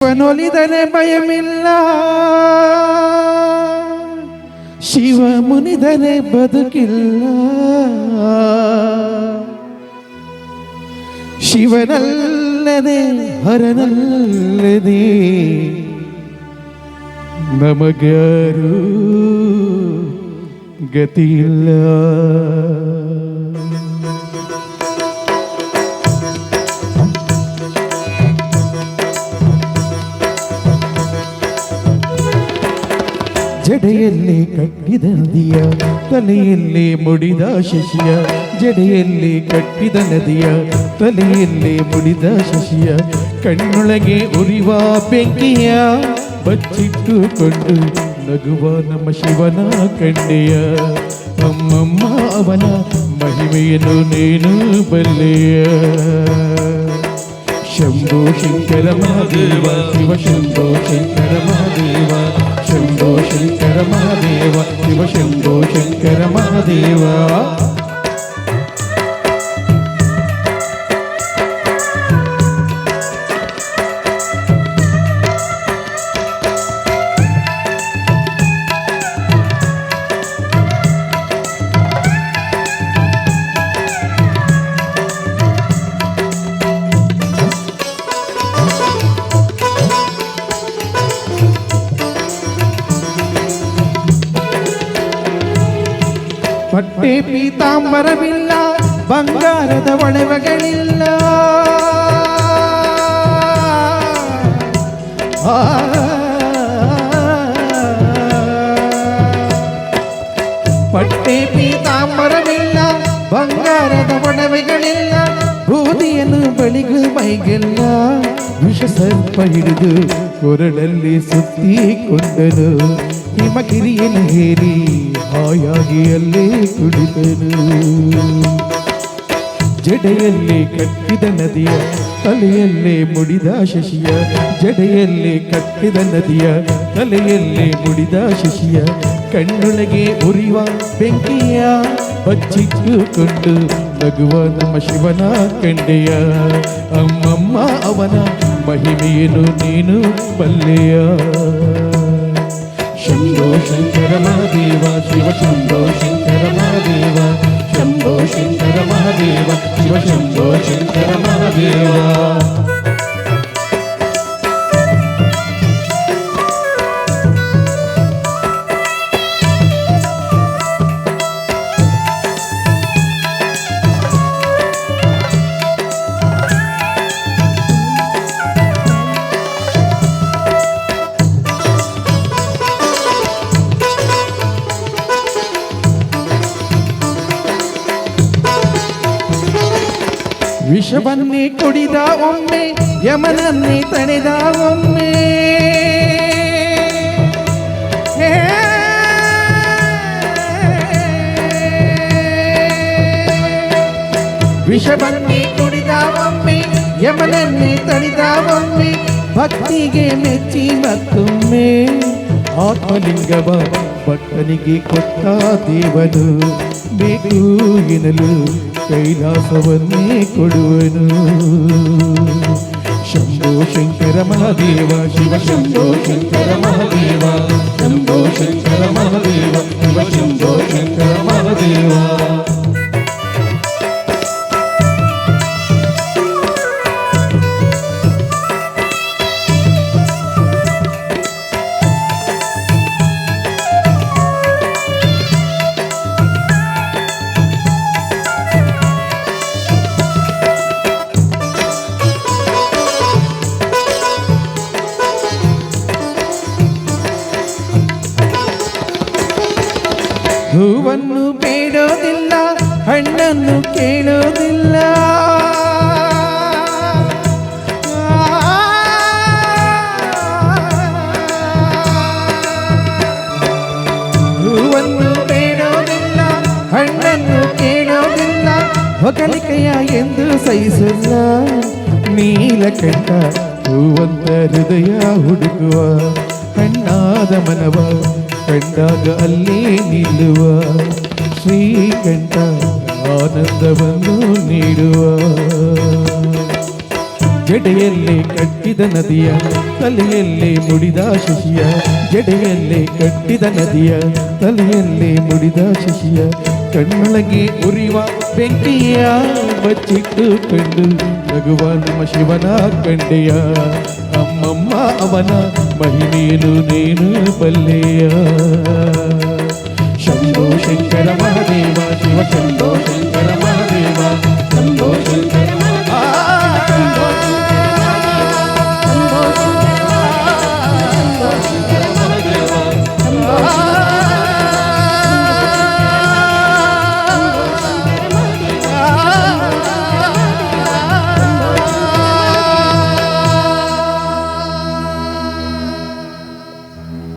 ಶಿವನೊಲಿದರೆ ಭಯವಿಲ್ಲ, ಶಿವ ಮುನಿದರೆ ಬದುಕಿಲ್ಲ. ಶಿವನಲ್ಲದೆ ಹರನಲ್ಲದೆ ನಮಗ್ಯಾರು ಗತಿಯಿಲ್ಲ. ಜಡೆಯಲ್ಲಿ ಕಟ್ಟಿದ ನದಿಯ, ತಲೆಯಲ್ಲಿ ಮುಡಿದ ಶಶಿಯ. ಜಡೆಯಲ್ಲಿ ಕಟ್ಟಿದ ನದಿಯ, ತಲೆಯಲ್ಲಿ ಮುಡಿದ ಶಶಿಯ. ಕಣ್ಣೊಳಗೆ ಉರಿವ ಬೆಂಕಿಯ ಬಚ್ಚಿಟ್ಟುಕೊಂಡು ನಗುವ ನಮ್ಮ ಶಿವನ ಕಂಡೆಯ. ಅಮ್ಮಮ್ಮ ಅವನ ಮಹಿಮೆಯನ್ನು ನೀನು ಬಲ್ಲೆಯ. ಶಂಭೋ ಶಂಕರ ಮಹಾದೇವ, ಶಿವ ಶಂಭೋ ಶಂಕರ ಮಹಾದೇವ. ಶಂಭೋ ಶಂಕರ ಮಹಾದೇವ, ಶಿವ ಶಂಭೋ ಶಂಕರ ಮಹಾದೇವ. ಪಟ್ಟೆ ಪೀತಾಂಬರವಿಲ್ಲ, ಬಂಗಾರದ ಒಡವೆಗಳಿಲ್ಲ. ಪಟ್ಟೆ ಪೀತಾಂಬರವಿಲ್ಲ, ಬಂಗಾರದ ಒಡವೆಗಳಿಲ್ಲ. ಬೂದಿಯನ್ನು ಬಳಿಗೂ ಮೈಗೆಲ್ಲ ವಿಷ ಸರ್ಪ ಹಿಡಿದು ಕೊರಳಲ್ಲಿ ಸುತ್ತಿಕೊಂಡನು. ಹಿಮಗಿರಿಯನ್ನು ಹೇರಿ ಹಾಯಾಗಿ ಅಲ್ಲೇ ಕುಳಿತನು. ಜಡೆಯಲ್ಲಿ ಕಟ್ಟಿದ ನದಿಯ, ತಲೆಯಲ್ಲೇ ಮುಡಿದ ಶಶಿಯ. ಜಡೆಯಲ್ಲಿ ಕಟ್ಟಿದ ನದಿಯ, ತಲೆಯಲ್ಲೇ ಮುಡಿದ ಶಶಿಯ. ಕಣ್ಣೊಳಗೆ ಉರಿವ ಬೆಂಕಿಯ ಬಚ್ಚಿಟ್ಟುಕೊಂಡು ನಗುವ ನಮ್ಮ ಶಿವನ ಕಂಡೆಯ. ಅಮ್ಮಮ್ಮ ಅವನ ಮಹಿಮೆಯನ್ನು ನೀನು ಬಲ್ಲೆಯ. ಶಂಭೋ ಶಂಕರ ಮಹಾದೇವ, ಶಿವ ಶಂಭೋ ಶಂಕರ ಮಹಾದೇವ. ಶಂಭೋ ಶಂಕರ ಮಹಾದೇವ, ಶಿವ ಶಂಭೋ ಶಂಕರ ಮಹಾದೇವ. ವಿಷವನ್ನೇ ಕುಡಿದ ಒಮ್ಮೆ, ಯಮನನ್ನೇ ತಡೆದ ಒಮ್ಮೆ. ವಿಷವನ್ನೇ ಕುಡಿದ ಒಮ್ಮೆ, ಯಮನನ್ನೇ ತಡೆದ ಒಮ್ಮೆ. ಭಕ್ತಿಗೆ ಮೆಚ್ಚಿ ಮತ್ತೊಮ್ಮೆ ಆತ್ಮಲಿಂಗವ ಭಕ್ತನಿಗೆ ಕೊಟ್ಟ ದೇವನು. ಬೇಕು ಎನ್ನಲು ಕೈಲಾಸವನ್ನೇ ಕೊಡುವನು. ಶಂಭೋ ಶಂಕರ ಮಹಾದೇವ, ಶಿವ ಶಂಭೋ ಶಂಕರ ಮಹಾದೇವ. ಶಂಭೋ ಶಂಕರ ಮಹಾದೇವ, ಶಿವ ಶಂಭೋ ಶಂಕರ ಮಹಾದೇವ. ಹೂವನ್ನು ಬೇಡೋದಿಲ್ಲ, ಹಣ್ಣನ್ನು ಕೇಳೋದಿಲ್ಲ. ಹೂವನ್ನು ಬೇಡೋದಿಲ್ಲ, ಹಣ್ಣನ್ನು ಕೇಳೋದಿಲ್ಲ. ಹೊಗಳಿಕೆಯ ಎಂದು ಸಹಿಸಲ್ಲ. ನೀಲಕಂಠ ಹೂವಂತ ಹೃದಯ ಹುಡುಕುವ. ಹಣ್ಣಾದ ಮನವ ಕಂಡಾಗ ಅಲ್ಲೇ ನಿಲ್ಲುವ. ಶ್ರೀಕಂಠ ಆನಂದವನ್ನು ನೀಡುವ. ಜಡೆಯಲ್ಲಿ ಕಟ್ಟಿದ ನದಿಯ ತಲೆಯಲ್ಲಿ ಮುಡಿದ ಶಶಿಯ ಜಡೆಯಲ್ಲಿ ಕಟ್ಟಿದ ನದಿಯ ತಲೆಯಲ್ಲಿ ಮುಡಿದ ಶಶಿಯ ಕಣ್ಣೊಳಗೆ ಉರಿವ ಬೆಂಕಿಯ ಬಚ್ಚಿಟ್ಟು ಕಂಡು ನಗುವ ನಮ್ಮ ಶಿವನ ಕಂಡೆಯ ಅಮ್ಮಮ್ಮ ಅವನ ಮಹಿಮೇಲು ನೀನು ಬಲ್ಲೆಯ ಶಂಭೋ ಶಂಕರ ಮಹಾದೇವ ಶಿವ ಶಂಭೋ ಶಂಕರ